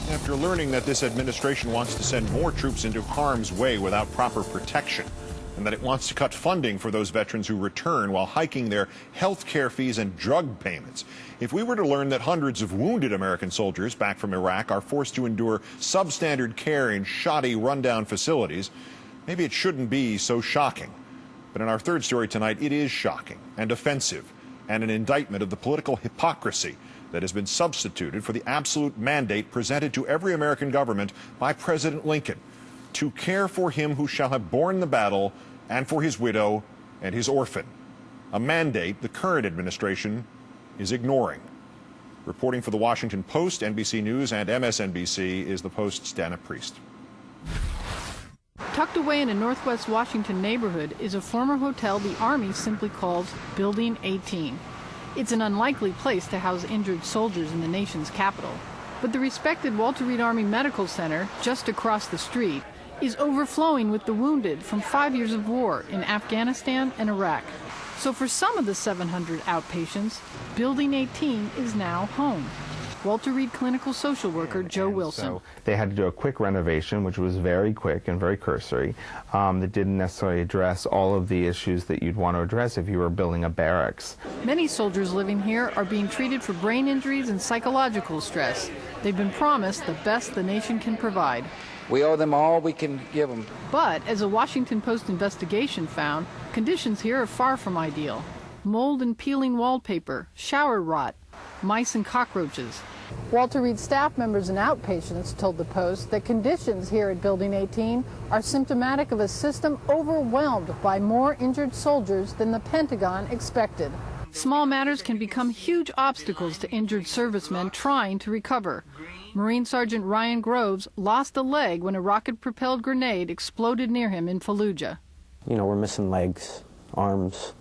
After learning that this administration wants to send more troops into harm's way without proper protection, and that it wants to cut funding for those veterans who return while hiking their health care fees and drug payments. If we were to learn that hundreds of wounded American soldiers back from Iraq are forced to endure substandard care in shoddy, rundown facilities, maybe it shouldn't be so shocking. But in our third story tonight, it is shocking and offensive, and an indictment of the political hypocrisy that has been substituted for the absolute mandate presented to every American government by President Lincoln to care for him who shall have borne the battle and for his widow and his orphan, a mandate the current administration is ignoring. Reporting for the Washington Post, NBC News, and MSNBC is the Post's Dana Priest. Tucked away in a northwest Washington neighborhood is a former hotel the Army simply calls Building 18. It's an unlikely place to house injured soldiers in the nation's capital. But the respected Walter Reed Army Medical Center, just across the street, is overflowing with the wounded from 5 years of war in Afghanistan and Iraq. So for some of the 700 outpatients, Building 18 is now home. Walter Reed clinical social worker Joe Wilson. So they had to do a quick renovation, which was very quick and very cursory, that didn't necessarily address all of the issues that you'd want to address if you were building a barracks. Many soldiers living here are being treated for brain injuries and psychological stress. They've been promised the best the nation can provide. We owe them all we can give them. But, as a Washington Post investigation found, conditions here are far from ideal. Mold and peeling wallpaper, shower rot, mice and cockroaches. Walter Reed staff members and outpatients told the Post that conditions here at Building 18 are symptomatic of a system overwhelmed by more injured soldiers than the Pentagon expected. Small matters can become huge obstacles to injured servicemen trying to recover. Marine Sergeant Ryan Groves lost a leg when a rocket-propelled grenade exploded near him in Fallujah. You know, we're missing legs, arms,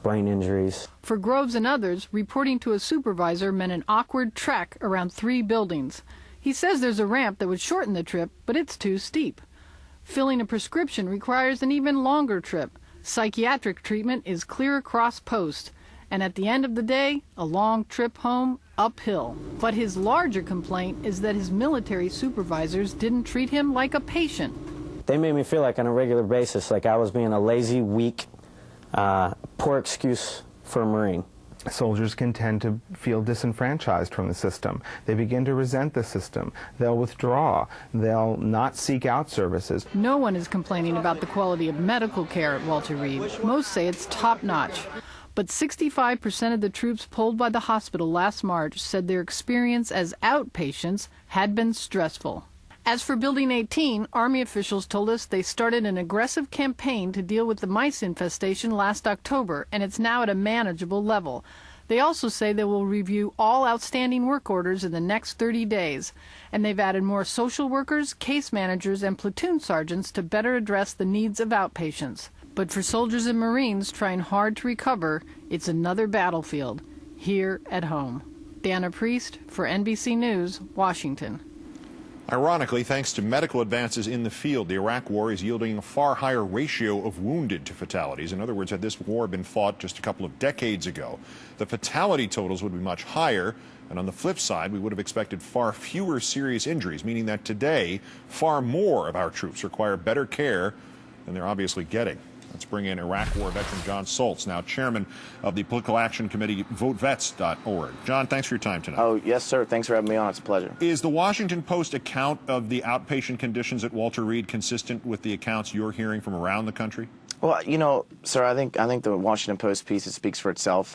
brain injuries. For Groves and others, reporting to a supervisor meant an awkward trek around 3 buildings. He says there's a ramp that would shorten the trip, but it's too steep. Filling a prescription requires an even longer trip. Psychiatric treatment is clear across Post. And at the end of the day, a long trip home uphill. But his larger complaint is that his military supervisors didn't treat him like a patient. They made me feel like on a regular basis, like I was being a lazy, weak, poor excuse for a Marine. Soldiers can tend to feel disenfranchised from the system. They begin to resent the system. They'll withdraw. They'll not seek out services. No one is complaining about the quality of medical care at Walter Reed. Most say it's top-notch. But 65% of the troops polled by the hospital last March said their experience as outpatients had been stressful. As for Building 18, Army officials told us they started an aggressive campaign to deal with the mice infestation last October, and it's now at a manageable level. They also say they will review all outstanding work orders in the next 30 days, and they've added more social workers, case managers, and platoon sergeants to better address the needs of outpatients. But for soldiers and Marines trying hard to recover, it's another battlefield, here at home. Dana Priest for NBC News, Washington. Ironically, thanks to medical advances in the field, the Iraq War is yielding a far higher ratio of wounded to fatalities. In other words, had this war been fought just a couple of decades ago, the fatality totals would be much higher. And on the flip side, we would have expected far fewer serious injuries, meaning that today, far more of our troops require better care than they're obviously getting. Let's bring in Iraq War veteran John Soltz, now chairman of the Political Action Committee, VoteVets.org. John, thanks for your time tonight. Oh, yes, sir. Thanks for having me on. It's a pleasure. Is the Washington Post account of the outpatient conditions at Walter Reed consistent with the accounts you're hearing from around the country? Well, you know, sir, I think the Washington Post piece, it speaks for itself.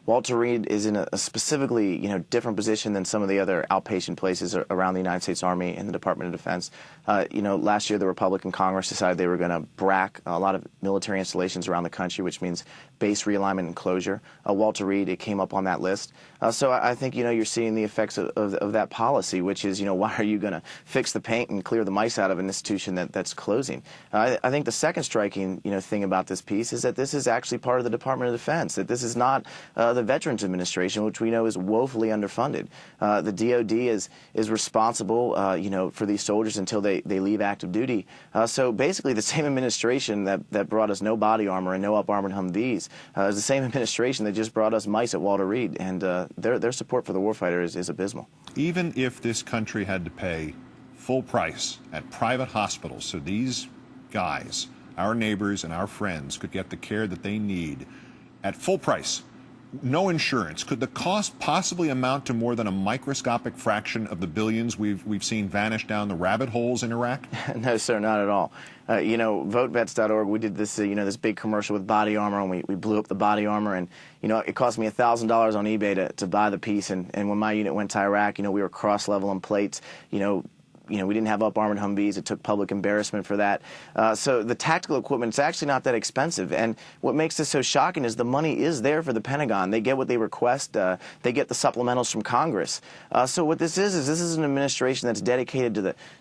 Walter Reed is in a specifically, different position than some of the other outpatient places around the United States Army and the Department of Defense. Last year the Republican Congress decided they were going to brack a lot of military installations around the country, which means base realignment and closure. Walter Reed, it came up on that list. So I think, you're seeing the effects of that policy, which is, why are you going to fix the paint and clear the mice out of an institution that's closing? I think the second striking, thing about this piece is that this is actually part of the Department of Defense, that this is not the the Veterans Administration, which we know is woefully underfunded. The DOD is responsible, you know, for these soldiers until they leave active duty. So basically, the same administration that brought us no body armor and no up-armored Humvees is the same administration that just brought us mice at Walter Reed, and their support for the warfighter is abysmal. Even if this country had to pay full price at private hospitals so these guys, our neighbors and our friends, could get the care that they need at full price, no insurance, could the cost possibly amount to more than a microscopic fraction of the billions we've seen vanish down the rabbit holes in Iraq? No, sir, not at all. You know, votevets.org, we did this, you know, this big commercial with body armor, and we blew up the body armor, and, you know, it cost me $1,000 on eBay to buy the piece, and when my unit went to Iraq, you know, we were cross-level on plates, you know, we didn't have up-armored Humvees. It took public embarrassment for that. So the tactical equipment, it's actually not that expensive. And what makes this so shocking is the money is there for the Pentagon. They get what they request. They get the supplementals from Congress. So what this is an administration that's dedicated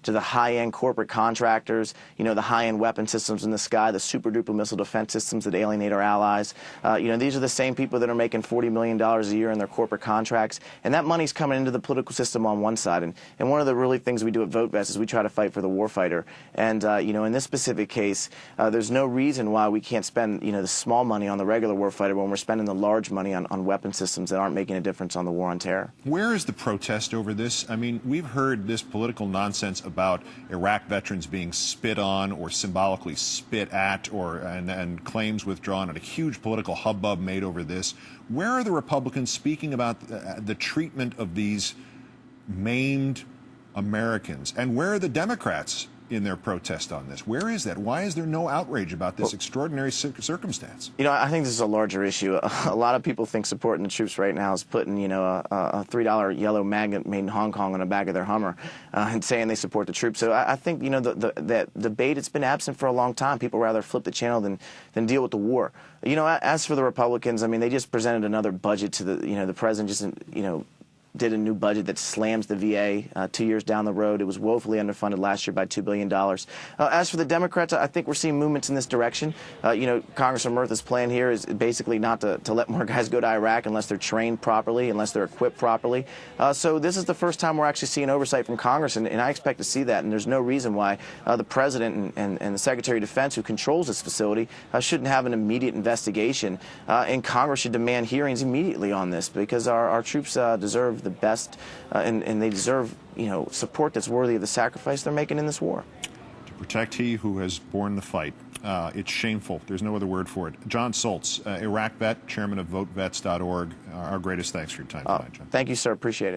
to the high-end corporate contractors, you know, the high-end weapon systems in the sky, the super-duper missile defense systems that alienate our allies. You know, these are the same people that are making $40 million a year in their corporate contracts. And that money's coming into the political system on one side. And one of the really things we do at VoteVest is we try to fight for the warfighter. And, you know, in this specific case, there's no reason why we can't spend, you know, the small money on the regular warfighter when we're spending the large money on weapon systems that aren't making a difference on the war on terror. Where is the protest over this? I mean, we've heard this political nonsense about Iraq veterans being spit on or symbolically spit at, and claims withdrawn, and a huge political hubbub made over this. Where are the Republicans speaking about the treatment of these maimed Americans? And where are the Democrats in their protest on this? Where is that? Why is there no outrage about this extraordinary circumstance? You know, I think this is a larger issue. A lot of people think supporting the troops right now is putting, you know, a $3 yellow magnet made in Hong Kong on the back of their Hummer and saying they support the troops. So I think, you know, that debate, it's been absent for a long time. People rather flip the channel than deal with the war. You know, as for the Republicans, I mean, they just presented another budget to the, you know, the president just, you know, did a new budget that slams the VA 2 years down the road. It was woefully underfunded last year by $2 billion. As for the Democrats, I think we're seeing movements in this direction. You know, Congressman Murtha's plan here is basically not to let more guys go to Iraq unless they're trained properly, unless they're equipped properly. So this is the first time we're actually seeing oversight from Congress, and I expect to see that. And there's no reason why the President and the Secretary of Defense, who controls this facility, shouldn't have an immediate investigation. And Congress should demand hearings immediately on this, because our troops deserve the best, and they deserve, you know, support that's worthy of the sacrifice they're making in this war. To protect he who has borne the fight. It's shameful. There's no other word for it. John Soltz, Iraq vet, chairman of votevets.org. Our greatest thanks for your time tonight, John. Thank you, sir. Appreciate it.